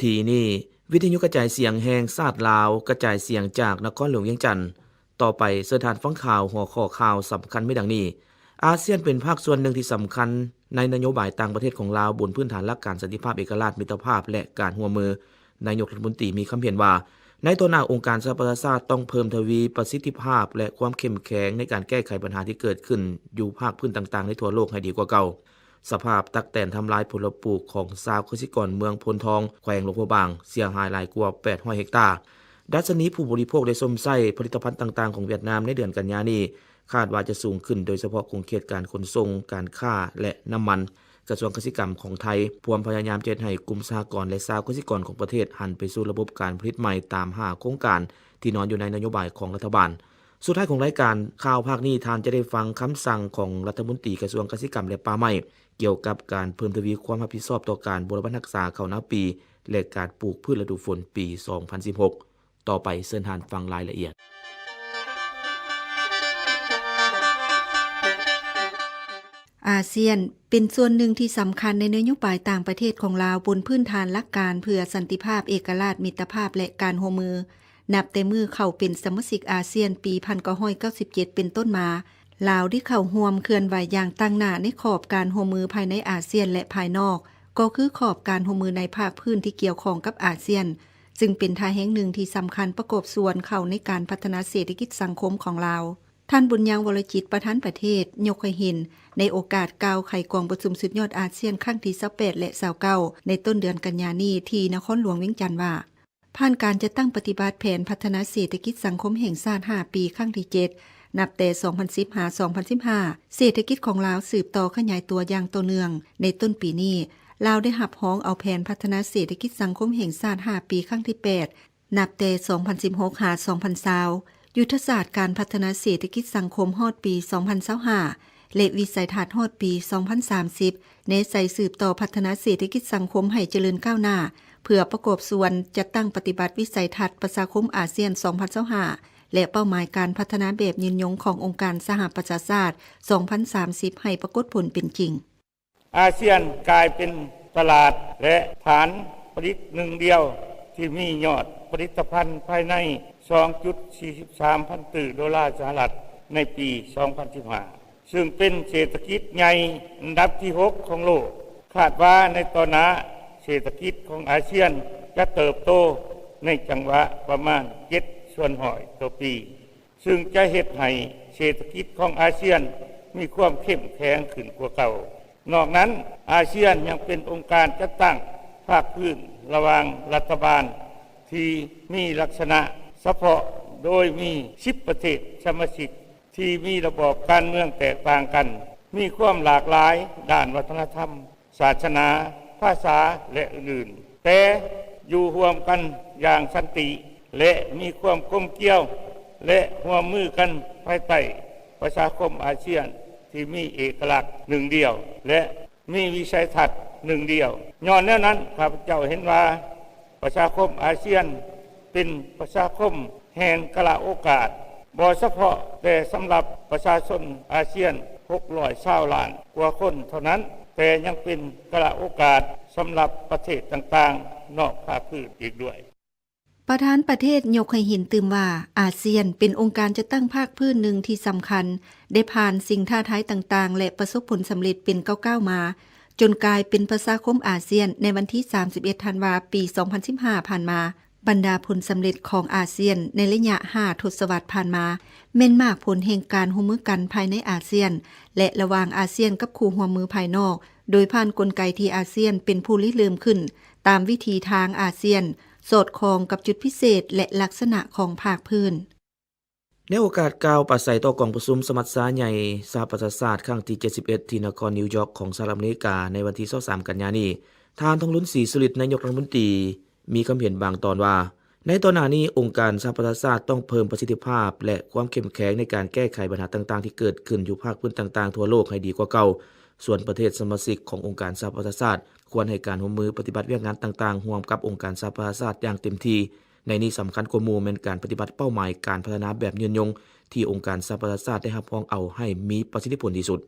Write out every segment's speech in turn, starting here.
ทีนี้วิทยุกระจายเสียงแห่งชาติลาวกระจายเสียงจากนครหลวงเวียงจันทน์ต่อไปสถานฟังข่าวหัวข้อข่าวสำคัญไม่ดังนี้อาเซียนเป็นภาคส่วนหนึ่งที่สำคัญในนโยบายต่างประเทศของลาวบนพื้นฐานหลักการสันติภาพเอกราชมิตรภาพและการร่วมมือนายกรัฐมนตรีมีคำเห็นว่าในตัวหน้าองค์การสหประชาชาติต้องเพิ่มทวีประสิทธิภาพและความเข้มแข็งในการแก้ไขปัญหาที่เกิดขึ้นอยู่ภาคพื้นต่างๆในทั่วโลกให้ดีกว่าเก่าสภาพตักแตนทำลายผลปลูกของชาวเกษตรกรเมืองพลทองแขวงหลวงพระบางเสียหายหลายกว่า800เฮกตาร์ดัชนีผู้บริโภคได้สมใช้ผลิตภัณฑ์ต่างๆของเวียดนามในเดือนกันยายนนี้คาดว่าจะสูงขึ้นโดยเฉพาะคงเขตการขนส่งการค้าและน้ำมันกระทรวงเกษตรกรรมของไทยพวมพยายามจะให้กลุ่มสหกรณ์และชาวเกษตรกรของประเทศหันไปสู่ระบบการผลิตใหม่ตาม5โครงการที่นอนอยู่ในนโยบายของรัฐบาลสุดท้ายของรายการข่าวภาคนี้ท่านจะได้ฟังคำสั่งของรัฐมนตรีกระทรวงเกษตรกรรมและป่าไม้เกี่ยวกับการเพิ่มทวีความรับผิดชอบต่อการบริหารรักษาข้าวนาปีและการปลูกพืชฤดูฝนปี 2016 ต่อไปเชิญท่านฟังรายละเอียดอาเซียนเป็นส่วนหนึ่งที่สำคัญในนโยบายต่างประเทศของลาวบนพื้นฐานหลักการเพื่อสันติภาพเอกราชมิตรภาพและการร่วมมือนับแต่มือเข้าเป็นสมาชิกอาเซียนปี 1997 เป็นต้นมาลาวได้เข้าร่วมเคลื่อนไหวอย่างตั้งหน้าในขอบการร่วมมือภายในอาเซียนและภายนอกก็คือขอบการร่วมมือในภาคพื้นที่เกี่ยวข้องกับอาเซียนซึ่งเป็นท่าแห่งหนึ่งที่สำคัญประกอบส่วนเข้าในการพัฒนาเศรษฐกิจสังคมของลาวท่านบุญยังวรจิตประธานประเทศยกให้เห็นในโอกาสกล่าวไขกองประชุมสุดยอดอาเซียนครั้งที่28และ29ในต้นเดือนกันยายนนี้ที่นครหลวงเวียงจันทน์ว่าผ่านการจะตั้งปฏิบัติแผนพัฒนาเศรษฐกิจสังคมแห่งชาติ5ปีครั้งที่7นับแต่ 2010-2015 เศรษฐกิจของลาวสืบต่อขยายตัวอย่างต่อเนื่องในต้นปีนี้ลาวได้รับร้องเอาแผนพัฒนาเศรษฐกิจสังคมแห่งชาติ5ปีครั้งที่8นับแต่ 2016-2020 ยุทธศาสตร์การพัฒนาเศรษฐกิจสังคมฮอดปี 2025 และวิสัยทัศน์ฮอดปี 2030 ในใส่สืบต่อพัฒนาเศรษฐกิจสังคมให้เจริญก้าวหน้าเพื่อประกอบส่วนจัดตั้งปฏิบัติวิสัยทัศน์ประชาคมอาเซียน 2025 และเป้าหมายการพัฒนาแบบยืนยงขององค์การสหประชาชาติ 2030 ให้ปรากฏผลเป็นจริงอาเซียนกลายเป็นตลาดและฐานผลิตหนึ่งเดียวที่มียอดผลิตภัณฑ์ภายใน 2.43 พันล้านดอลลาร์สหรัฐในปี 2015 ซึ่งเป็นเศรษฐกิจใหญ่อันดับที่ 6 ของโลกคาดว่าในตอนนี้เศรษฐกิจของอาเซียนจะเติบโตในจังหวะประมาณ 7% ต่อปีซึ่งจะเฮ็ดให้เศรษฐกิจของอาเซียนมีความเข้มแข็งขึ้นกว่าเก่านอกนั้นอาเซียนยังเป็นองค์การจัดตั้งภาคพื้นระหว่างรัฐบาลที่มีลักษณะเฉพาะโดยมี10ประเทศสมาชิกที่มีระบอบการเมืองแตกต่างกันมีความหลากหลายด้านวัฒนธรรมศาสนาภาษาและอื่นๆแต่อยู่ร่วมกันอย่างสันติและมีความกลมเกลียวและร่วมมือกันภายใต้ประชาคมอาเซียนที่มีเอกลักษณ์หนึ่งเดียวและมีวิสัยทัศน์หนึ่งเดียวย้อนแนวนั้นข้าพเจ้าเห็นว่าประชาคมอาเซียนเป็นประชาคมแห่งกะละโอกาสบ่เฉพาะแต่สำหรับประชาชนอาเซียน620 ล้านกว่าคนเท่านั้นแต่ยังเป็นกะละโอกาสสำหรับประเทศต่างๆนอกภาคพื้นอีกด้วยประธานประเทศยกให้เห็นตื่มว่าอาเซียนเป็นองค์การจะตั้งภาคพื้นหนึ่งที่สำคัญได้ผ่านสิ่งท้าทายต่างๆและประสบผลสำเร็จเป็นก้าวๆมาจนกลายเป็นประชาคมอาเซียนในวันที่31ธันวาคมปี 2015 ผ่านมาบรรดาผลสำเร็จของอาเซียนในระยะ5 ทศวรรษผ่านมาแม่นมากผลแห่งการร่วมมือกันภายในอาเซียนและระหว่างอาเซียนกับคู่ร่วมมือภายนอกโดยผ่านกลไกที่อาเซียนเป็นผู้ริเริ่มขึ้นตามวิธีทางอาเซียนสอดคล้องกับจุดพิเศษและลักษณะของภาคพื้นในโอกาสกล่าวปราศรัยต่อกองประชุมสมัชชาใหญ่สหประชาชาติครั้งที่71ที่นครนิวยอร์กของสหรัฐอเมริกาในวันที่23กันยายนนี้ท่านทองลุ้นศรีสุฤทธิ์นายกรัฐมนตรีมีความเห็นบางตอนว่าในตอนนี้องค์การสหประชาชาติต้องเพิ่มประสิทธิภาพและความเข้มแข็งในการแก้ไขปัญหาต่างๆที่เกิดขึ้นอยู่ภาคพื้นต่างๆทั่วโลกให้ดีกว่าเก่าส่วนประเทศสมาชิกขององค์การสหประชาชาติควรให้การร่วมมือปฏิบัติเวียกงานต่างๆร่วมกับองค์การสหประชาชาติอย่างเต็มที่ในนี้สำคัญกว่าหมู่แม่นการปฏิบัติเป้าหมายการพัฒนาแบบยืนยงที่องค์การสหประชาชาติได้รับรองเอาให้มีประสิทธิผลที่สุด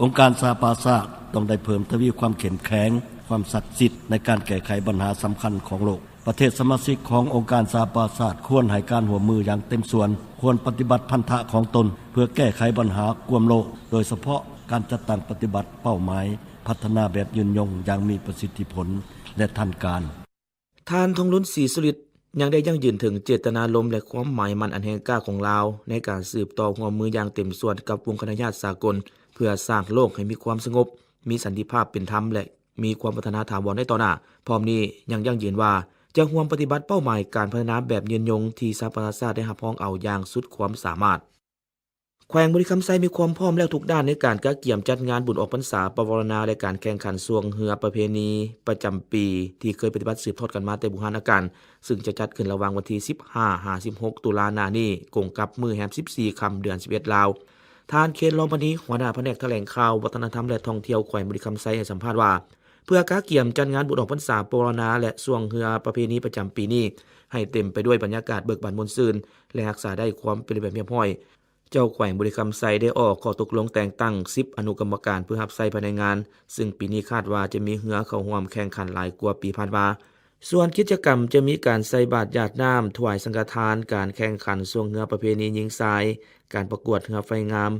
องค์การสหประชาชาติต้องได้เพิ่มทวีความเข้มแข็ง ความศักดิ์สิทธิ์ในการแก้ไขปัญหาสำคัญของโลกประเทศสมาชิกขององค์การสหประชาชาติควรให้การร่วมมืออย่างเต็มส่วนควรปฏิบัติพันธะของตนเพื่อแก้ไขปัญหากวมโลกโดยเฉพาะการจัดตั้งปฏิบัติเป้าหมายพัฒนาแบบยืนยงอย่างมีประสิทธิผลและทันการท่านทองลุ้นศรีสุริตยังได้ยั่งยืนถึงเจตนารมณ์และความหมายมันอันแห่งกล้าของลาวในการสืบต่อร่วมมืออย่างเต็มส่วนกับวงคณะญาติสากลเพื่อสร้างโลกให้มีความสงบมีสันติภาพเป็นธรรมและมีความพัฒนาถาวรในต่อหน้าพร้อมนี้ยังยั่งยืนว่าจะร่วมปฏิบัติเป้าหมายการพัฒนาแบบยืนยงที่สหประชาชาติได้รับรองเอาอย่างสุดความสามารถแขวงบุรีคำไซมีความพร้อมแล้วทุกด้านในการกะเกี่ยมจัดงานบุญออกพรรษาปวารณาและการแข่งขันสวงเรือประเพณีประจำปีที่เคยปฏิบัติสืบทอดกันมาแต่โบราณกาลซึ่งจะจัดขึ้นระหว่างวันที่15-16 ตุลาคมนี้กงกับมื้อแรม14ค่ำเดือน11ลาวท่านเคนรองปณีหัวหน้าแผนกแถลงข่าววัฒนธรรมและท่องเที่ยวแขวงบุรีคำไซให้สัมภาษณ์ว่าเพื่อกะเกี่ยมจัดงานบุญออกพรรษาปวารณาและสวงเรือประเพณีประจำปีนี้ให้เต็มไปด้วยบรรยากาศเบิกบานมนต์ซื่นและรักษาได้ความเป็นระเบียบเรียบร้อยเจ้าแขวงบุรีคำไซได้ออกข้อตกลงแต่งตั้ง10อนุกรรมการเพื่อรับใช้ภายในงานซึ่งปีนี้คาดว่าจะมีเรือเข้าร่วมแข่งขันหลายกว่าปีผ่านมาส่วนกิจกรรมจะมีการใส่บาตรหยาดน้ำถวายสังฆทานการแข่งขันสวงเรือประเพณียิงทรายการประกวดเรือไฟงาม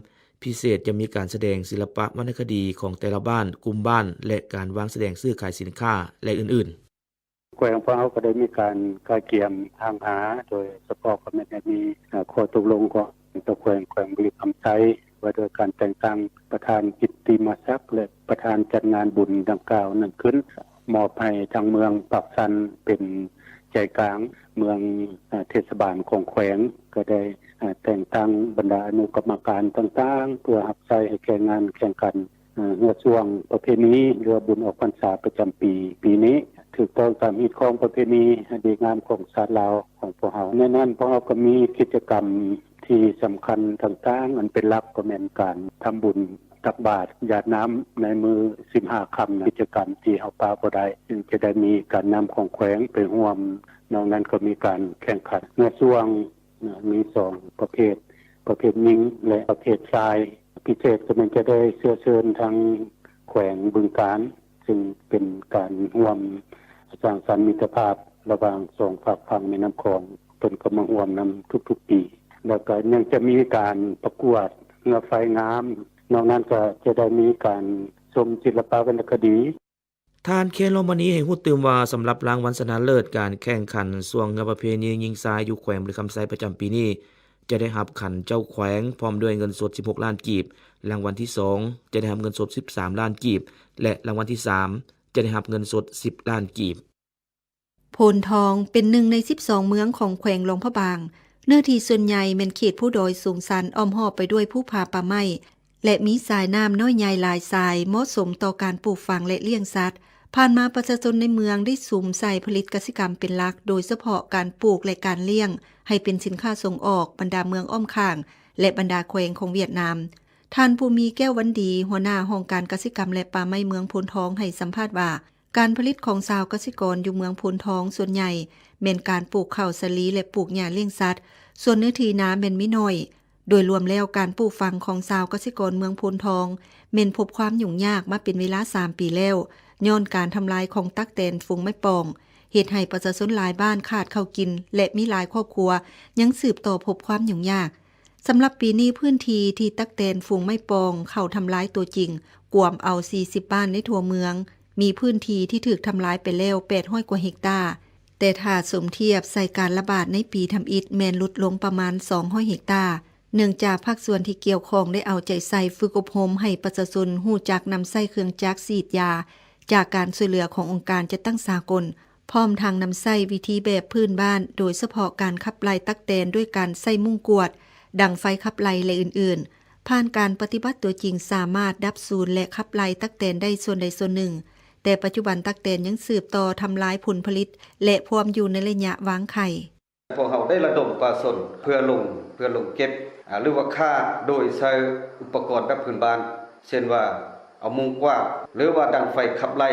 พิเศษจะมีการแสดงศิลปะวรรณคดีของแต่ละบ้านกลุ่มบ้านและการวางแสดงซื้อขายสินค้าและอื่นๆแขวงพวกเขาก็ได้มีการกะเกี่ยมทางหาโดยเฉพาะก็ไม่ได้มีข้อตกลงก็ตัวแขวงบุรีคำไซว่าโดยการแต่งตั้งประธานกิตติมศักดิ์และประธานจัดงานบุญดังกล่าวนั้นขึ้นมอบให้ทางเมืองปากสันเป็นใจกลางเมืองเทศบาลของแขวงก็ได้แต่งตั้งบรรดาอนุกรรมการต่างๆเพื่อรับใช้ให้แก่งานแข่งขันเรือช่วงประเพณีเรือบุญออกพรรษาประจำปีนี้ถูกต้องตามฮิตของประเพณีดีงามของชาติลาวของพวกเราแน่นอนพวกเราก็มีกิจกรรมที่สำคัญต่างๆอันเป็นหลักก็แม่นการทำบุญตักบาตรหยาดน้ำในมือ15ค่ำกิจกรรมที่เฮาปาบ่ได้ซึ่งจะได้มีการนำของแขวงไปร่วมนอกนั้นก็มีการแข่งขันเมื่อช่วงมี2ประเภทหญิงและประเภทชายพิเศษก็มันจะได้เชิญทางแขวงบึงกาฬซึ่งเป็นการร่วมสร้างสรรค์มิตรภาพระหว่าง2ฝากฝั่งแม่น้ำคลองเพิ่นก็มาร่วมนำทุกๆปีแล้วก็ยังจะมีการประกวดเรือไฟงามนอกนั้นก็จะได้มีการชมศิลปะวรรณคดีท่านเคนโรมานีให้ฮู้ตื่มว่าสำหรับรางวัลชนะเลิศการแข่งขันสวงเรือประเพณียิงทรายอยู่แขวงบุรีคำไซประจำปีนี้จะได้รับขันเจ้าแขวงพร้อมด้วยเงินสด16ล้านกีบรางวัลที่2จะได้รับเงินสด13ล้านกีบและรางวัลที่3จะได้รับเงินสด10ล้านกีบโพนทองเป็น1ใน12เมืองของแขวงหลวงพระบางเนื้อที่ส่วนใหญ่เป็นเขตผู้โดยสูงสันอ้อมหอบไปด้วยผู้พาป่าไม้และมีสายน้ำน้อยใหญ่หลายสายเหมาะสมต่อการปลูกฝังและเลี้ยงสัตว์ผ่านมาประชาชนในเมืองได้สุมใส่ผลิตกสิกรรมเป็นหลักโดยเฉพาะการปลูกและการเลี้ยงให้เป็นสินค้าส่งออกบรรดาเมืองอ้อมข้างและบรรดาแขวงของเวียดนามท่านภูมิแก้ววันดีหัวหน้าห้องการกสิกรรมและป่าไม้เมืองโพนทองให้สัมภาษณ์ว่าการผลิตของชาวกสิกรอยู่เมืองโพนทองส่วนใหญ่เป็นการปลูกข้าวสาลีและปลูกหญ้าเลี้ยงสัตว์ส่วนเนื้อที่นาเป็นมิน้อยโดยรวมแล้วการปลูกฝังของชาวกสิกรเมืองโพนทองเม่นพบความยุ่งยากมาเป็นเวลา3ปีแล้วย้อนการทำลายของตักแตนฝูงไม้ปองเหตุให้ประชาชนหลายบ้านขาดข้าวกินและมีหลายครอบครัวยังสืบต่อพบความยุ่งยากสำหรับปีนี้พื้นที่ที่ตักแตนฝูงไม้ปองเข้าทำลายตัวจริงกวมเอา40บ้านในทั่วเมืองมีพื้นที่ที่ถูกทำลายไปแล้ว800กว่าเฮกตาร์แต่ถ้าสมเทียบใส่การระบาดในปีทำอิฐแมนลดลงประมาณ200เฮกตาร์เนื่องจากภาคส่วนที่เกี่ยวข้องได้เอาใจใส่ฝึกอบรมให้ประชาชนฮู้จักนำใช้เครื่องจักรฉีดยาจากการช่วยเหลือขององค์การจัดตั้งสากลพร้อมทางนำใช้วิธีแบบพื้นบ้านโดยเฉพาะการขับไล่ตักแตนด้วยการใช้มุ้งกวดดังไฟขับไล่และอื่นๆผ่านการปฏิบัติตัวจริงสามารถดับสูญและขับไล่ตักแตนได้ส่วนใดส่วนหนึ่งแต่ปัจจุบันตักแตนยังสืบต่อทำลายผลผลิตและพร้อมอยู่ในระยะวางไข่พวกเราได้ระดมประชาชนเพื่อลงเก็บหรือว่าฆ่าโดยใช้อุปกรณ์แบบพื้นบ้านเช่นว่าเอามุงกว้างหรือว่าดังไฟขับไล่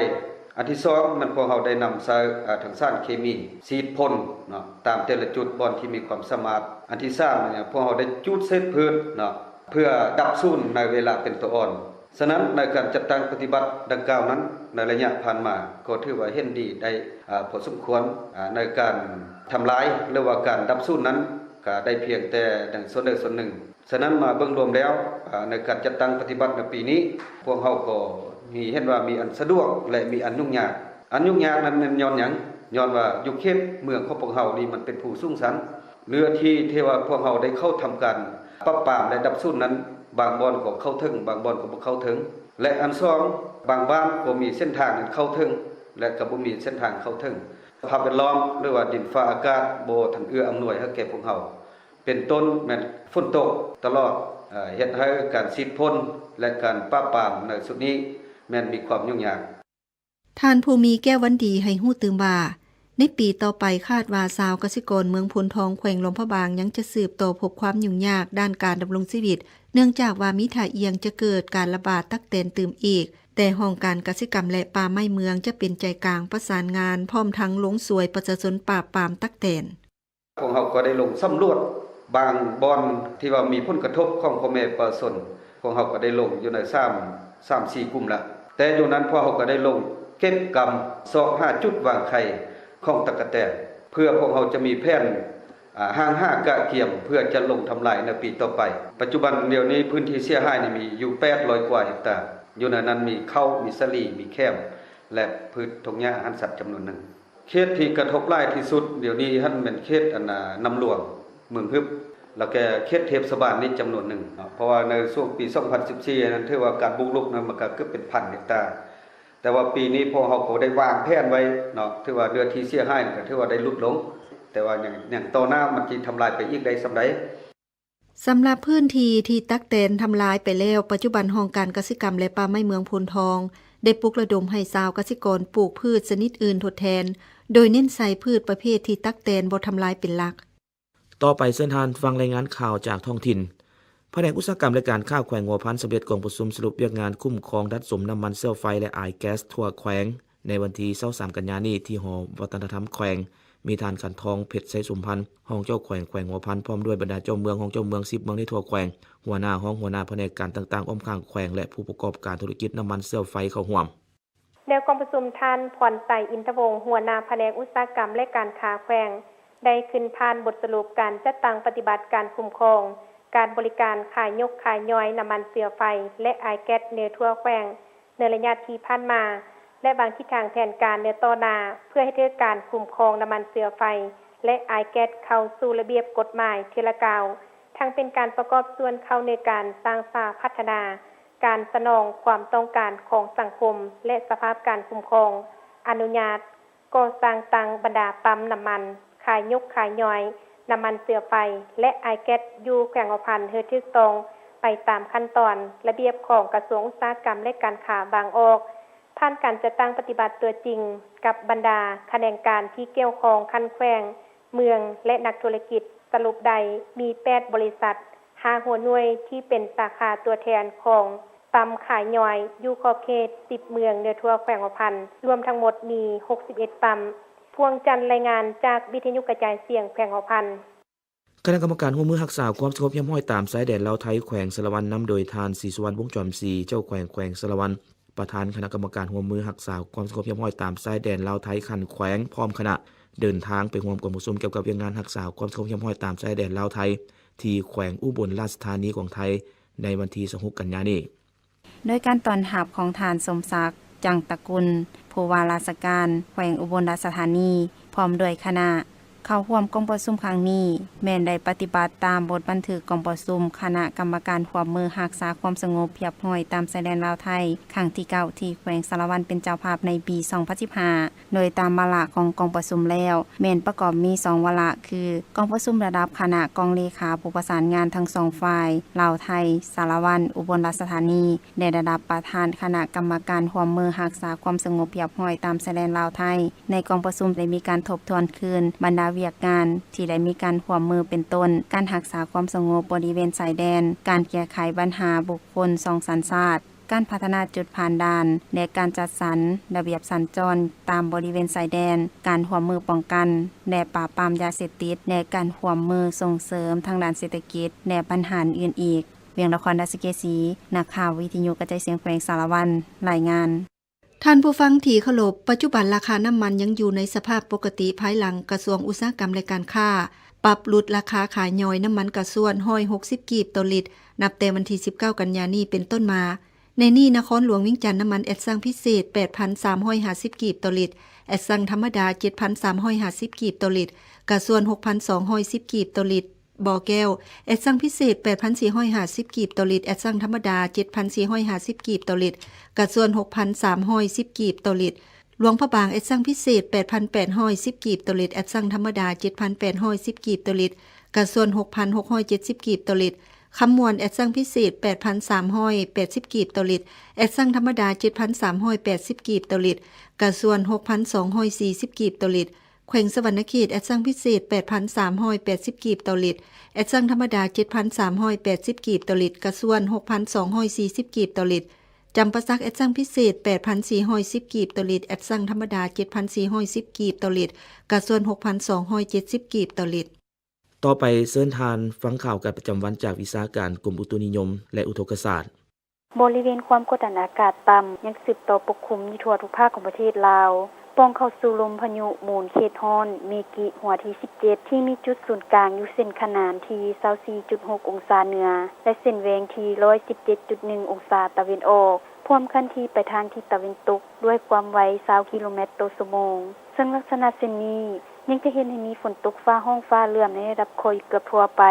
อันที่2มันพวกเราได้นำใช้ทางสารเคมีฉีดพ่นเนาะตามแต่ละจุดบ่อนที่มีความสามารถอันที่3เนี่ยพวกเราได้จุดเซตพื้นเนาะเพื่อดับสูญในเวลาเป็นตัวอ่อน ฉะนั้นในการจัดตั้งปฏิบัติดังกล่าวนั้นในระยะผ่านมาก็ถือว่าเห็นดีได้พอสมควรในการทำลายหรือว่าการดับสู้นั้นก็ได้เพียงแต่ดังส่วนใดส่วนหนึ่งฉะนั้นมาเบิ่งรวมแล้วในการจัดตั้งปฏิบัติในปีนี้พวกเฮาก็มีเห็นว่ามีอันสะดวกและมีอันยุ่งยากนั้นมันย้อนหยังย้อนว่าอยู่เขตเมืองของพวกเฮานี่มันเป็นผู้สูงสันเรือที่เทว่าพวกเฮาได้เข้าทำการปราบปรามและดับสู้นั้นบางบ่อนก็เข้าถึงบางบ่อนก็บ่เข้าถึงและอันสองบางบ้านก็มีเส้นทางเข้าถึงและก็บ่มีเส้นทางเข้าถึงสภาพแวดล้อมหรือว่าดินฟ้าอากาศบ่ทันเอื้ออำนวยให้แก่พวกเฮาเป็นต้นแม้นฝนตกตลอดเฮ็ดให้การฉีดพ่นและการปราบปรามในสุดนี้แม้นมีความยุ่งยากท่านภูมิแก้ววันดีให้ฮู้ตื่มว่าในปีต่อไปคาดว่าชาวเกษตรกรเมืองพลทองแขวงหลวงพระบางยังจะสืบต่อพบความยุ่งยากด้านการดำรงชีวิตเนื่องจากว่ามีท่าเอียงจะเกิดการระบาดตักแตนตื่มอีกแต่ห้องการเกษตรกรรมและป่าไม้เมืองจะเป็นใจกลางประสานงานพร้อมทั้งลงสวยประชาชนปราบปรามตักแตนพวกเฮาก็ได้ลงสำรวจบางบ่อนที่ว่ามีผลกระทบของพ่อแม่ประชาชนพวกเฮาก็ได้ลงอยู่ใน3-4 กลุ่มละแต่อยู่นั้นพวกเฮาก็ได้ลงเก็บกำ5จุดวางไข่ของตั๊กแตนเพื่อพวกเราจะมีแผนห่าง5กะเกียมเพื่อจะลงทำลายในปีต่อไปปัจจุบันเดี๋ยวนี้พื้นที่เสียหายนี่มีอยู่800กว่าเฮกตาร์อยู่ในนั้นมีข้าวมีสลีมีแคมและพืชทงหญ้าอาหารสัตว์จำนวนหนึ่งเขตที่กระทบหลายที่สุดเดี๋ยวนี้ท่านเป็นเขตน้ำหลวงเมืองฮึบแล้วก็เขตเทพสบานนี่จำนวนหนึ่งเพราะว่าในช่วงปี2014นั้นถือว่าการบุกรุกนั้นมันก็เกือบเป็น1,000 เฮกตาร์แต่ว่าปีนี้พวกเราก็ได้วางแผนไว้เนาะถือว่าเดือนที่เสียหายก็ถือว่าได้ลดลงแต่ว่าอย่างต่อหน้ามันสิทำลายไปอีกได้ส่าใดสำหรับพื้นที่ที่ตักแตนทำลายไปแล้วปัจจุบันห้องการเกษตรกรรมและป่าไม้เมืองพลทองได้ปลุกระดมให้ชาวเกษตรกรปลูกพืชชนิดอื่นทดแทนโดยเน้นใส่พืชประเภทที่ตักแตนบ่ทำลายเป็นหลักต่อไปเชิญทานฟังรายงานข่าวจากท้องถิ่นแผนกอุตสาหกรรมและการข้าวแขวงหัวพันสำเร็จกองประชุมสรุปเวียกงานคุ้มครองดัดสมน้ำมันเซลไฟและไอแก๊สทั่วแขวงในวันที่23กันยายนนี้ที่หอวัฒนธรรมแขวงมีทานขันทองเพชรไสสมพันธ์ห้องเจ้าแขวงหัวพันพร้อมด้วยบรรดาเจ้าเมืองห้องเจ้าเมือง10เมืองในทั่วแขวงหัวหน้าห้องหัวหน้าแผนกการต่างๆอ้อมข้างแขวงและผู้ประกอบการธุรกิจน้ำมันเซลไฟเข้าร่วมแนวกองประชุมท่านพรไสอินทวงศ์หัวหน้าแผนกอุตสาหกรรมและการค้าแขวงได้ขึ้นพานบทสรุปการจัดตั้งปฏิบัติการคุ้มครองการบริการขายยกขายย่อยน้ำมันเสือไฟและไอแก๊สในทั่วแขวงในระยะที่ผ่านมาและวางทิศทางแผนการในต่อหน้าเพื่อให้เกิดการคุ้มครองน้ำมันเสือไฟและไอแก๊สเข้าสู่ระเบียบกฎหมายทีละก้าวทั้งเป็นการประกอบส่วนเข้าในการสร้างสาพัฒนาการสนองความต้องการของสังคมและสภาพการคุ้มครองอนุญาตก่อสร้างตั้งบรรดาปั๊มน้ำมันขายยกขายย่อยน้ำมันเสือไฟและไอแก๊สอยู่แขวงหัวพันเฮือถูกต้องไปตามขั้นตอนระเบียบของกระทรวงอุตสาหกรรมและการค้าบางออกผ่านการจัดตั้งปฏิบัติตัวจริงกับบรรดาแขนงการที่เกี่ยวข้องคันแขวงเมืองและนักธุรกิจสรุปใดมี8บริษัท5หัวหน่วยที่เป็นสาขาตัวแทนของปั๊มขายย่อยอยู่ขอบเขต10เมืองในทั่วแขวงหัวพันรวมทั้งหมดมี61ปั๊มพวงจันทร์รายงานจากวิทยุกระจายเสียงแขวงหัวพันคณะกรรมการร่วมมือรักษาความสงบเรียบร้อยตามชายแดนลาวไทยแขวงสารวันนำโดยทานศรีสุวรรณวงศ์จอมศรีเจ้าแขวงสารวันประธานคณะกรรมการร่วมมือรักษาความสงบเรียบร้อยตามชายแดนลาวไทยคันแขวงพร้อมคณะเดินทางไปร่วมการประชุมเกี่ยวกับเรื่องงานรักษาความสงบเรียบร้อยตามชายแดนลาวไทยที่แขวงอุบลราชธานีของไทยในวันที่26กันยายนนี้โดยการต้อนรับของทานสมศักดิ์จังตระกุลผู้ว่าราชการแขวงอุบลราชธานีพร้อมด้วยคณะเข้าร่วมกองประชุมครั้งนี้แม่นได้ปฏิบัติตามบทบันทึกกองประชุมคณะกรรมการร่วมมือรักษาความสงบเรียบร้อยตามชายแดนลาวไทยครั้งที่9ที่แขวงสารวันเป็นเจ้าภาพในปี2015โดยตามวาระของกองประชุมแล้วแม่นประกอบมี2วาระคือกองประชุมระดับคณะกองเลขาผู้ประสานงานทั้ง2ฝ่ายลาวไทยสารวันอุบลราชธานีในระดับประธานคณะกรรมการร่วมมือรักษาความสงบเรียบร้อยตามชายแดนลาวไทยในกองประชุมได้มีการทบทวนคืนบรรดาเวียกงานที่ได้มีการร่วมมือเป็นต้นการรักษาความสงบบริเวณชายแดนการแก้ไขปัญหาบุคคล2สัญชาติการพัฒนาจุดผ่านด่านและการจัดสรรระเบียบสัญจรตามบริเวณชายแดนการร่วมมือป้องกันและปราบปรามยาเสพติดและการร่วมมือส่งเสริมทางด้านเศรษฐกิจและปัญหาอื่นอีก เวียงนครราชเกษีนักข่าววิทยุกระจายเสียงแขวงสารวันรายงานท่านผู้ฟังที่เคารพปัจจุบันราคาน้ำมันยังอยู่ในสภาพปกติภายหลังกระทรวงอุตสาหกรรมและการค้าปรับลดราคาขายย่อยน้ำมันกระส่วน160กีบต่อลิตรนับแต่วันที่19กันยายนนี้เป็นต้นมาในนี้นครหลวงเวียงจันทน์น้ำมันแอดซังพิเศษ 8,350 กีบต่อลิตรแอดซังธรรมดา 7,350 กีบต่อลิตรกระส่วน 6,210 กีบต่อลิตรบ่อแก้วแอดซังพิเศษ 8,450 กีบต่อลิตรแอดซังธรรมดา 7,450 กีบต่อลิตรกระส่วน 6,310 กีบต่อลิตรหลวงพระบางแอดซังพิเศษ 8,810 กีบต่อลิตรแอดซังธรรมดา 7,810 กีบต่อลิตรกระส่วน 6,670 กีบต่อลิตรคำมวลแอดซังพิเศษ 8,380 กีบต่อลิตรแอดซังธรรมดา 7,380 กีบต่อลิตรกระส่วน 6,240 กีบต่อลิตรแขวงสวรรณเขตแอดซังพิเศษ 8,380 กีบต่อลิตรแอดซังธรรมดา 7,380 กีบต่อลิตรกระส่วน 6,240 กีบต่อลิตรจำปาสักแอดซังพิเศษ 8,410 กีบต่อลิตรแอดซังธรรมดา 7,410 กีบต่อลิตรกระส่วน 6,270 กีบต่อลิตรต่อไปเชิญทานฟังข่าวการประจำวันจากวิชาการกรมอุตุนิยมและอุทกศาสตร์บริเวณความกดดันอากาศต่ำยังสืบต่อปกคลุมอยู่ทั่วทุกภาคของประเทศลาวป้องเข้าสู่ลมพายุหมุนเขตฮ้อนเมกิหัวที่17ที่มีจุดศูนย์กลางอยู่เส้นขนานที่ 24.6 องศาเหนือและเส้นแหวงที่ 117.1 องศาตะวันออกพร้อมคันที่ไปทางทิศตะวันตกด้วยความไว20กิโลเมตรต่อชั่วโมงซึ่งลักษณะเช่นนี้ยังจะเห็นให้มีฝนตกฟ้าห้องฟ้าเลื่อมในระดับคอยเกือบทั่วไป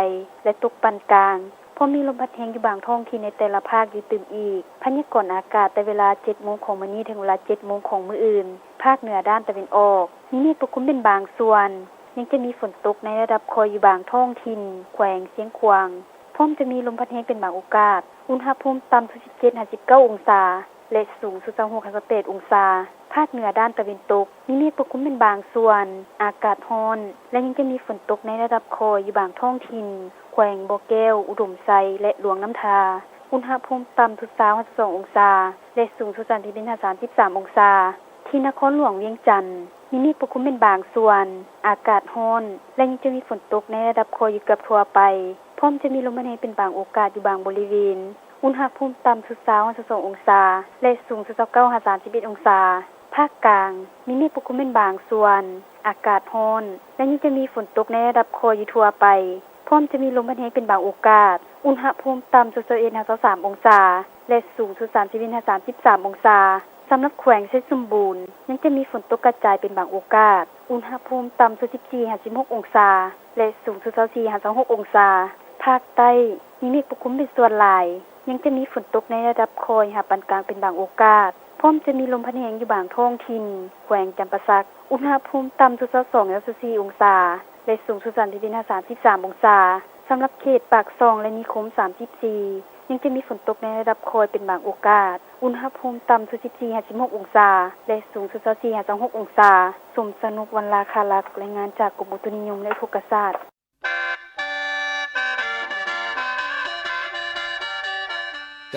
และตกปานกลางพอมีลมพัดแรงอยู่บางท้องที่ในแต่ละภาคอยู่ตึมอีกพยากรณ์อากาศแต่เวลา 7:00 นของมื้อนี้ถึงเวลา 7:00 นของมื้ออื่นภาคเหนือด้านตะวันออกมีเมฆปกคลุมเป็นบางส่วนยังจะมีฝนตกในระดับคอยอยู่บางท้องถิ่นแขวงเสียงขวางพร้อมจะมีลมพัดแรงเป็นบางโอกาสอุณหภูมิต่ำสุด 17-19 องศาและสูงสุด 26-28 องศาภาคเหนือด้านตะวันตกมีเมฆปกคลุมเป็นบางส่วนอากาศร้อนและยังจะมีฝนตกในระดับคอยอยู่บางท้องถิ่นแขวงบ่อแก้วอุดมไซและหลวงน้ำทาอุณหภูมิต่ำสุด 22 องศาและสูงสุด 33 องศาที่นครหลวงเวียงจันทน์มีเมฆปกคลุมเป็นบางส่วนอากาศร้อนและยังจะมีฝนตกในระดับคอยอยู่เกือบทั่วไปพร้อมจะมีลมพัดแรงเป็นบางโอกาสอยู่บางบริเวณอุณหภูมิต่ำสุด 22 องศาและสูงสุด 29-31 องศาภาคกลางมีเมฆปกคลุมเป็นบางส่วนอากาศร้อนและยังจะมีฝนตกในระดับคอยอยู่ทั่วไปพร้อมจะมีลมพัดแรงเป็นบางโอกาสอุณหภูมิต่ำสุด 21-23 องศาและสูงสุด 31-33 องศาสำหรับแขวงเซสมบูรณ์ยังจะมีฝนตกกระจายเป็นบางโอกาสอุณหภูมิต่ำสุด 14-16 องศาและสูงสุด 24-26 องศาภาคใต้มีเมฆปกคลุมเป็นส่วนหลายยังจะมีฝนตกในระดับคอยหาปานกลางเป็นบางโอกาสพร้อมจะมีลมพัดแรงอยู่บางท้องถิ่นแขวงจำปาสักอุณหภูมิต่ำสุด 22-24 องศาและสูงสุด 33 องศาสำหรับเขตปากซองและนิคม 34ยังจะมีฝนตกในระดับคอยเป็นบางโอกาสอุณหภูมิต่ำสุด 14-16 องศาและสูงสุด 24-26 องศาสมสนุกวันลาคาลักรายงานจากกรมอุตุนิยมและอุทกศาสตร์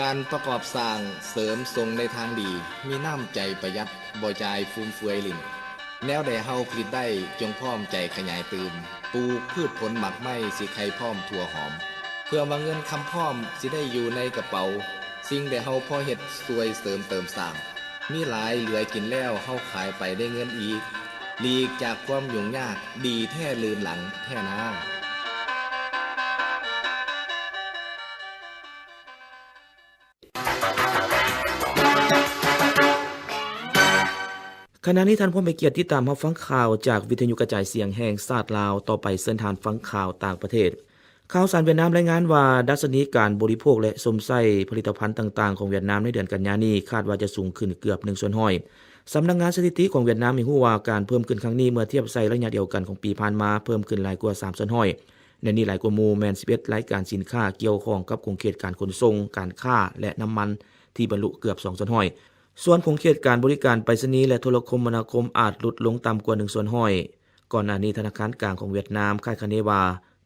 การประกอบสร้างเสริมทรงในทางดีมีน้ำใจประหยัดบ่จ่ายฟุ่มเฟือยลิ้นแนวใดเฮาผลิตได้จงพร้อมใจขยายเติมปลูกพืชผลหมักไม้สิไข่พร้อมทั่วหอมเพื่อมาเงินคำพร้อมสิได้อยู่ในกระเป๋าสิ่งใดเฮาพอเฮ็ดสวยเสริมเติมสร้างมีหลายเหลือกินแล้วเฮาขายไปได้เงินอีกหลีกจากความยุ่งยากดีแท้ลืมหลังแท้นาขณะนี้ท่านผู้มีเกียรติที่ตามรับฟังข่าวจากวิทยุกระจายเสียงแห่งชาติลาวต่อไปเชิญทานฟังข่าวต่างประเทศข่าวสารเวียดนามรายงานว่าดัชนีการบริโภคและสมใช้ผลิตภัณฑ์ต่างๆของเวียดนามในเดือนกันยายนนี้คาดว่าจะสูงขึ้นเกือบ1/100สำนักงานสถิติของเวียดนามมีฮู้ว่าการเพิ่มขึ้นครั้งนี้เมื่อเทียบใส่ระยะเดียวกันของปีผ่านมาเพิ่มขึ้นหลายกว่า3/100ในนี้หลายกว่าหมู่แม่น11รายการสินค้าเกี่ยวข้องกับโครงเขตการขนส่งการค้าและน้ำมันที่บรรลุเกือบ2/100ส่วนโครงเขตการบริการไปรษณีย์และโทรคมนาคมอาจลดลงต่ำกว่า1/100ก่อนหน้านี้ธนาคารกลางของเวียดนามคาดคะเนว่า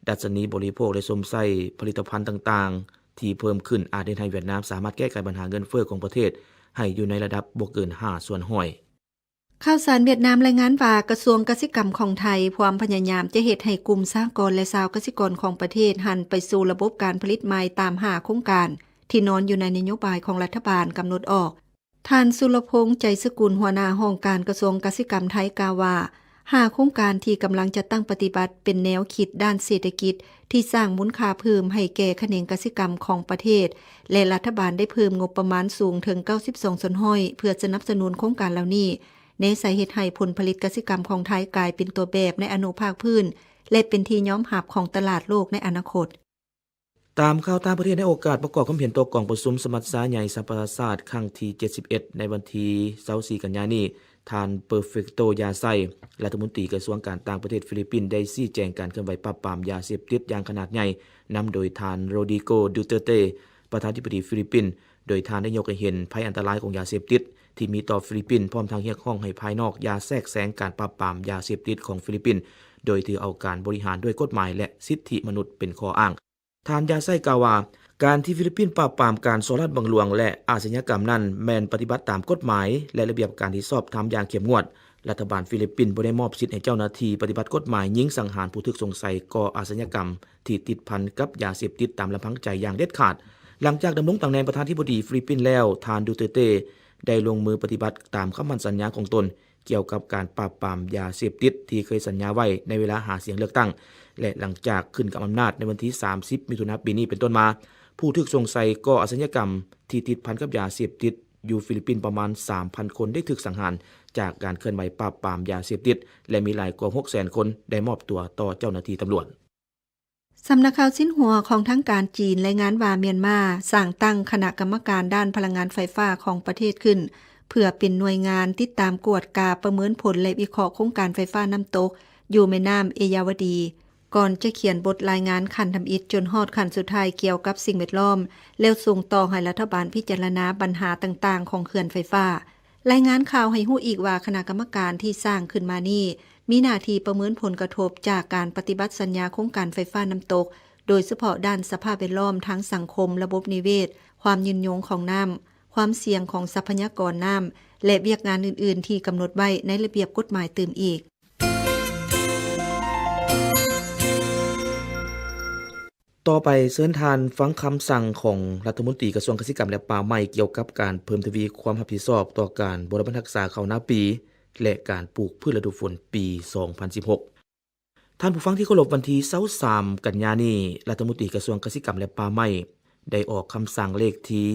ดัชนีบริโภคและสมใช้ผลิตภัณฑ์ต่างๆที่เพิ่มขึ้นอาจเฮ็ดให้เวียดนามสามารถแก้ไขปัญหาเงินเฟ้อของประเทศให้อยู่ในระดับบ่เกิน5%ก ข่าวสารเวียดนามรายงานว่ากระทรวงกสิกรรมของไทยความพยายามจะเฮ็ดให้กลุ่มสหกรณ์และชาวกสิกรของประเทศหันไปสู่ระบบการผลิตใหม่ตาม5โครงการที่นอนอยู่ในนโยบายของรัฐบาลกำหนดออกท่านสุรพงษ์ใจสกุลหัวหน้าห้องการกระทรวงกสิกรรมไทยกล่าวว่า5โครงการที่กำลังจะตั้งปฏิบัติเป็นแนวคิดด้านเศรษฐกิจที่สร้างมูลค่าเพิ่มให้แก่แขนงกสิกรรมของประเทศและรัฐบาลได้เพิ่มงบประมาณสูงถึง92ส่วนห้อยเพื่อสนับสนุนโครงการเหล่านี้ในสาเหตุให้ผลผลิตกสิกรรมของไทยกลายเป็นตัวแบบในอนุภาคพื้นและเป็นที่ยอมรับของตลาดโลกในอนาคตตามข่าวต่างประเทศในโอกาสประกอบความเห็นตัวกล่องประชุมสมัชชาใหญ่สหประชาชาติครั้งที่71ในวันที่24กันยายนนี้ท่านเปอร์เฟกโตยาไซรัฐมนตรีกระทรวงการต่างประเทศฟิลิปปินส์ได้ชี้แจงการเคลื่อนไหวปราบปรามยาเสพติดอย่างขนาดใหญ่นำโดยท่านโรดิโก ดูเตเตประธานาธิบดีฟิลิปปินส์โดยท่านได้ยกให้เห็นภัยอันตรายของยาเสพติดที่มีต่อฟิลิปปินส์พร้อมทั้งเรียกร้องให้ภายนอกยาแทรกแซงการปราบปรามยาเสพติดของฟิลิปปินส์โดยถือเอาการบริหารด้วยกฎหมายและสิทธิมนุษย์เป็นข้ออ้างท่านยาไซกล่าวว่าการที่ฟิลิปปินส์ปราบปรามการสอรัดบังหลวงและอาชญากรรมนั้นแม้นปฏิบัติตามกฎหมายและระเบียบการที่ชอบธรรมอย่างเข้มงวดรัฐบาลฟิลิปปินส์บ่ได้มอบสิทธิ์ให้เจ้าหน้าที่ปฏิบัติกฎหมายยิงสังหารผู้ถูกสงสัยก่ออาชญากรรมที่ติดพันกับยาเสพติดตามลำพังใจอย่างเด็ดขาดหลังจากดำรงตำแหน่งประธานาธิบดีฟิลิปปินส์แล้วท่านดูเตเตได้ลงมือปฏิบัติตามคำมั่นสัญญาของตนเกี่ยวกับการปราบปรามยาเสพติดที่เคยสัญญาไว้ในเวลาหาเสียงเลือกตั้งและหลังจากขึ้นกับอำนาจในวันที่30มิถุนายนปีนี้เป็นต้นมาผู้ถูกสงสัยก่ออาชญากรรมที่ติดพันกับยาเสพติดอยู่ฟิลิปปินส์ประมาณ 3,000 คนได้ถูกสังหารจากการเคลื่อนไหวปราบปรามยาเสพติดและมีหลายกว่า 600,000 คนได้มอบตัวต่อเจ้าหน้าที่ตำรวจสำนักข่าวซินหัวของทางการจีนรายงานว่าเมียนมาสร้างตั้งคณะกรรมการด้านพลังงานไฟฟ้าของประเทศขึ้นเพื่อเป็นหน่วยงานติดตามกวดกาประเมินผลและวิเคราะห์โครงการไฟฟ้าน้ำตกอยู่แม่น้ำเอยาวดีก่อนจะเขียนบทรายงานขั้นทำอิฐจนฮอดขั้นสุดท้ายเกี่ยวกับสิ่งแวดล้อมแล้วส่งต่อให้รัฐบาลพิจารณาปัญหาต่างๆของเขื่อนไฟฟ้ารายงานข่าวให้ฮู้อีกว่าคณะกรรมการที่สร้างขึ้นมานี้มีหน้าที่ประเมินผลกระทบจากการปฏิบัติสัญญาโครงการไฟฟ้าน้ำตกโดยเฉพาะด้านสภาพแวดล้อมทั้งสังคมระบบนิเวศความยืนยงของน้ำความเสี่ยงของทรัพยากรน้ำและเวียกงานอื่นๆที่กำหนดไว้ในระเบียบกฎหมายตื่มอีกต่อไปเชิญทานฟังคำสั่งของรัฐมนตรีกระทรวงเกษตรกรรมและป่าไม้เกี่ยวกับการเพิ่มทวีความรับผิดชอบต่อการบริหารรักษาข้าวนาปีและการปลูกพืชฤดูฝนปี 2016 ท่านผู้ฟังที่เคารพวันที่23กันยายนนี้รัฐมนตรีกระทรวงเกษตรกรรมและป่าไม้ได้ออกคำสั่งเลขที่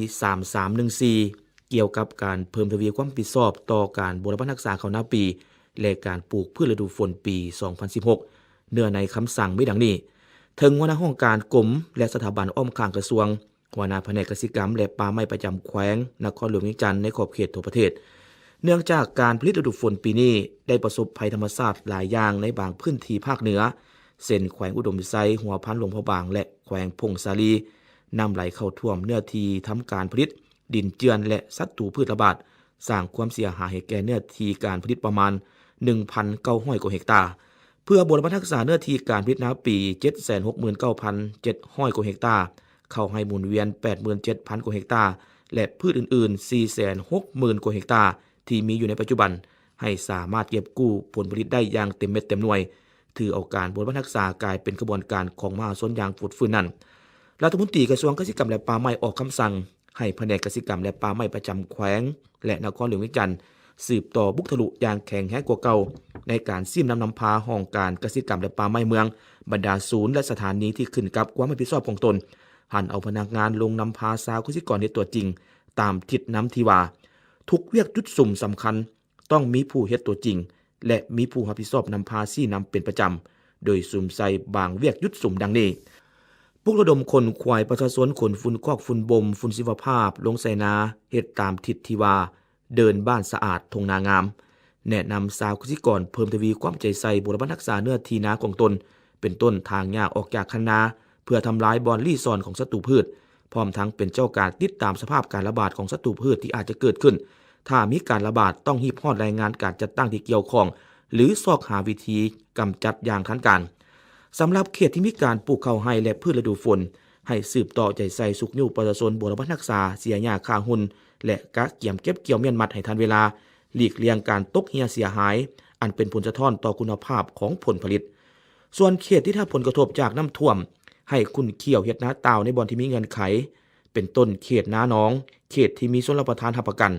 3314เกี่ยวกับการเพิ่มทวีความรับผิดชอบต่อการบริหารรักษาข้าวนาปีและการปลูกพืชฤดูฝนปี 2016 เนื้อในคำสั่งมีดังนี้ถึงหัวหน้าห้องการกรมและสถาบันอ้อมข้างกระทรวงหัวหน้าแผนกเกษตรกรรมและป่าไม้ประจำแขวงนครหลวงเวียงจันทน์ในขอบเขตทั่วประเทศเนื่องจากการผลิตฤดูฝนปีนี้ได้ประสบภัยธรรมชาติหลายอย่างในบางพื้นที่ภาคเหนือเช่นแขวงอุดมวิสัยหัวพันหลวงพระบางและแขวงพงสาลีน้ำไหลเข้าท่วมเนื้อที่ทำการผลิตดินเจือนและศัตรูพืชระบาดสร้างความเสียหายให้แก่เนื้อที่การผลิตประมาณ 1,900 กว่าเฮกตาร์เพื่อบริหารรักษาเนื้อที่การผลิตน้ำปี 769,700 กว่าเฮกตาร์เข้าให้หมุนเวียน 87,000 กว่าเฮกตาร์และพืชอื่นๆ 460,000 กว่าเฮกตาร์ที่มีอยู่ในปัจจุบันให้สามารถเก็บกู้ผลผลิตได้อย่างเต็มเม็ดเต็มหน่วยถือเอาการบริหารรักษากลายเป็นกระบวนการของมหาชนอย่างฟุดฟื้นนั้นรัฐมนตรีกระทรวงเกษตรกรรมและป่าไม้ออกคำสั่งให้แผนกเกษตรกรรมและป่าไม้ประจำแขวงและนครหลวงเวียงจันทน์สืบต่อบุกทะลุอย่างแข็งแกร่งกว่าเก่าในการซิมนำพาห้องการเกษตรกรรมและป่าไม้เมืองบรรดาศูนย์และสถานีที่ขึ้นกับความรับผิดชอบของตนหันเอาพนักงานลงนำพาชาวเกษตรกรในตัวจริงตามทิศน้ำที่ว่าทุกเวียกจุดสุ่มสำคัญต้องมีผู้เฮ็ดตัวจริงและมีผู้รับผิดชอบนำพาซี่นำเป็นประจำโดยสุ่มใส่บางเวียกยุดสุ่มดังนี้ปลุกระดมคนควายประชาชนขนฝุ่นคอกฝุ่นบ่มฝุ่นชีวภาพลงใส่นาเฮ็ดตามทิศที่ว่าเดินบ้านสะอาดทงนางามแนะนำชาวเกษตรกรเพิ่มทวีความใจใส่บริหารรักษาเนื้อที่นาของตนเป็นต้นทางหญ้าออกจากคันนาเพื่อทำลายบอนลี่ซอนของศัตรูพืชพร้อมทั้งเป็นเจ้าการติดตามสภาพการระบาดของศัตรูพืชที่อาจจะเกิดขึ้นถ้ามีการระบาดต้องรีบฮอดรายงานการจัดตั้งที่เกี่ยวข้องหรือซอกหาวิธีกำจัดอย่างทันการสำหรับเขตที่มีการปลูกข้าวไร่และพืชฤดูฝนให้สืบต่อใจใส่สุกยู่ประชาชนบริหารรักษาเสียหญ้าคาหุ่นและกะเกี่ยมเก็บเกี่ยวเมียนมัดให้ทันเวลา หลีกเลี่ยงการตกเหี่ยเสียหายอันเป็นผลสะท้อนต่อคุณภาพของผลผลิตส่วนเขตที่ได้ผลกระทบจากน้ำท่วมให้คุณเขี่ยวเฮ็ดนาตาวในบ่อนที่มีเงื่อนไขเป็นต้นเขตนาน้องเขตที่มีชนรับประทานรับประกัน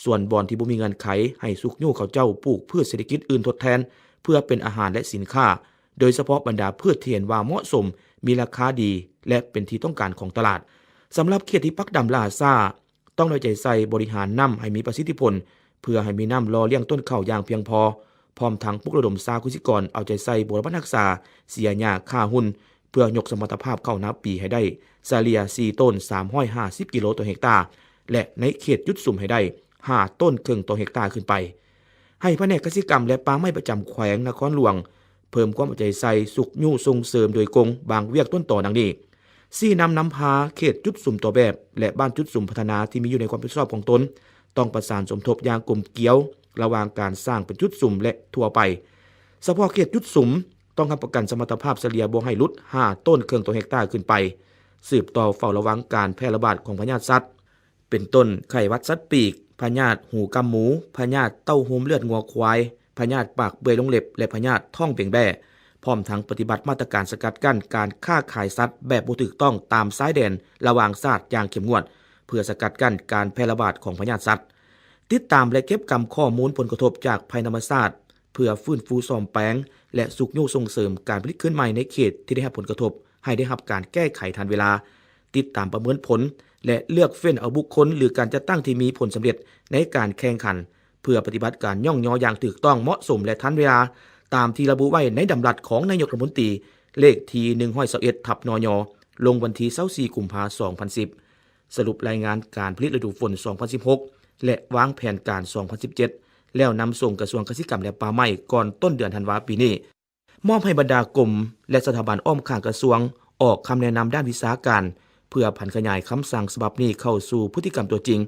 ส่วนบ่อนที่บ่มีเงื่อนไขให้สุกยู่เขาเจ้าปลูกพืชเศรษฐกิจอื่นทดแทนเพื่อเป็นอาหารและสินค้าโดยเฉพาะบรรดาพืชที่เห็นว่าเหมาะสมมีราคาดีและเป็นที่ต้องการของตลาดสำหรับเขตที่ปักดำลาซ่าต้องเอาใจใส่บริหารน้ำให้มีประสิทธิผลเพื่อให้มีน้ำรอเลี้ยงต้นข้าวอย่างเพียงพอพร้อมทั้งปลุกระดมสากุสิกรเอาใจใส่บูรณะรักษาเสียหญ้าค่าหุ้นเพื่อยกสมรรถภาพข้าวนาปีให้ได้เฉลี่ย4ต้น350กิโลต่อเฮกตาร์และในเขตยุดสุ่มให้ได้5ต้นครึ่งต่อเฮกตาร์ขึ้นไปให้แผนกเกษตรกรรมและป่าไม้ประจำแขวงนครหลวงเพิ่มความเอาใจใส่สุกยู่ส่งเสริมโดยกงบางเวียกต้นต่อดังนี้4นำพาเขตจุดสุ่มตัวแบบและบ้านจุดสุ่มพัฒนาที่มีอยู่ในความรับผิดชอบของตนต้องประสานสมทบอย่างกลมเกลียวระหว่างการสร้างเป็นจุดสุ่มและทั่วไปเฉพาะเขตจุดสุ่มต้องรับประกันสมรรถภาพเฉลี่ยบ่ให้หลุด5ต้นครึ่งต่อเฮกตาร์ขึ้นไปสืบต่อเฝ้าระวังการแพร่ระบาดของพยาธิสัตว์เป็นต้นไข้หวัดสัตว์ปีกพยาธิหูกำหมูพยาธิเต้าหูมเลือดงัวควายพยาธิปากเปื่อยลงเล็บและพยาธิท้องเป่งแบ่พร้อมทั้งปฏิบัติมาตรการสกัดกั้นการค้าขายสัตว์แบบบ่ถูกต้องตามสายแดนระหว่างชาติอย่างเข้มงวดเพื่อสกัดกั้นการแพร่ระบาดของพยาธิสัตว์ติดตามและเก็บกำข้อมูลผลกระทบจากภัยธรรมชาติเพื่อฟื้นฟูซ่อมแปลงและสุกยู่ส่งเสริมการผลิตขึ้นใหม่ในเขตที่ได้รับผลกระทบให้ได้รับการแก้ไขทันเวลาติดตามประเมินผลและเลือกเฟ้นเอาบุคคลหรือการจัดตั้งที่มีผลสำเร็จในการแข่งขันเพื่อปฏิบัติการย่องยออย่างถูกต้องเหมาะสมและทันเวลาตามที่ระบุไว้ในดำรัสของนายกรัฐมนตรีเลขที่121/นย.ลงวันที่24กุมภาพันธ์2010สรุปรายงานการผลิตฤดูฝน2016และวางแผนการ2017แล้วนำส่งกระทรวงเกษตรกรรมและป่าไม้ก่อนต้นเดือนธันวาคมปีนี้มอบให้บรรดากรมและสถาบันอ้อมข้างกระทรวงออกคำแนะนำด้านวิชาการเพื่อผันขยายคำสั่งฉบับนี้เข้าสู่พฤติกรรมตัวจริง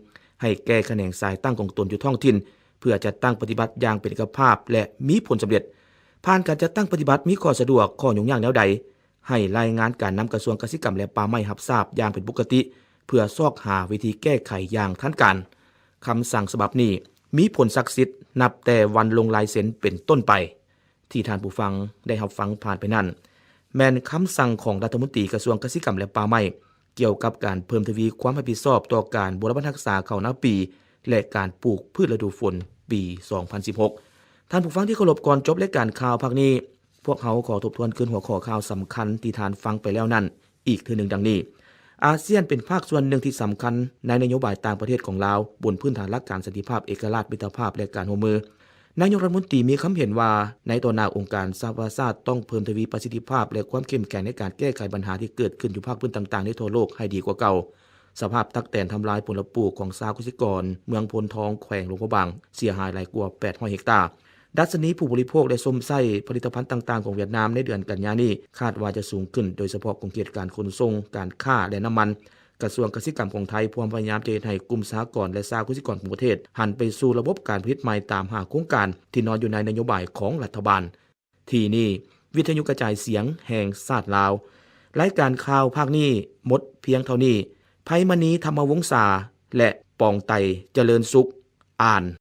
ให้แก้แขนงสายตั้งของตนอยู่ท้องถิ่นเพื่อจัดตั้งปฏิบัติอย่างเป็นเอกภาพและมีผลสำเร็จผ่านการจัดตั้งปฏิบัติมีข้อสะดวกข้อยุ่งยากแนวใดให้รายงานการนำกระทรวงเกษตรกรรมและป่าไม้รับทราบอย่างเป็นปกติเพื่อซอกหาวิธีแก้ไขอย่างทันการคำสั่งฉบับนี้มีผลศักดิ์สิทธิ์นับแต่วันลงลายเซ็นเป็นต้นไปที่ท่านผู้ฟังได้รับฟังผ่านไปนั้นแม่นคำสั่งของรัฐมนตรีกระทรวงเกษตรกรรมและป่าไม้เกี่ยวกับการเพิ่มทวีความรับผิดชอบต่อการบูรณะรักษาข้าวนาปีและการปลูกพืชฤดูฝนปี 2016ท่านผู้ฟังที่เคารพก่อนจบรายการข่าวภาคนี้พวกเขาขอทบทวนขึ้นหัวข้อข่าวสำคัญที่ท่านฟังไปแล้วนั้นอีกเทื่อหนึ่งดังนี้อาเซียนเป็นภาคส่วนหนึ่งที่สำคัญในนโยบายต่างประเทศของลาวบนพื้นฐานหลักการสันติภาพเอกราชมิตรภาพและการร่วมมือนายกรัฐมนตรีมีความเห็นว่าในต่อหน้าองค์การสหประชาชาติต้องเพิ่มทวีประสิทธิภาพและความเข้มแข็งในการแก้ไขปัญหาที่เกิดขึ้นอยู่ภาคพื้นต่างๆในทั่วโลกให้ดีกว่าเก่าสภาพตักแตนทำลายผลปลูกของชาวเกษตรกรเมืองพลทองแขวงหลวงพระบางเสียหายหลายกว่า800 เฮกตาร์ดัชนีผู้บริโภคได้ส้มไส้ผลิตภัณฑ์ต่างๆของเวียดนามในเดือนกันยายนนี้คาดว่าจะสูงขึ้นโดยเฉพาะของเขตการขนส่งการค้าและน้ำมันกระทรวงเกษตรกรรมของไทยพร้อมพยายามจะให้กลุ่มสหกรณ์และชาวเกษตรกรของประเทศหันไปสู่ระบบการผลิตใหม่ตามหาโครงการที่นอนอยู่ในนโยบายของรัฐบาลที่นี่วิทยุกระจายเสียงแห่งชาติลาวรายการข่าวภาคนี้หมดเพียงเท่านี้ไพมณีธรรมวงศาและปองไตเจริญสุขอ่าน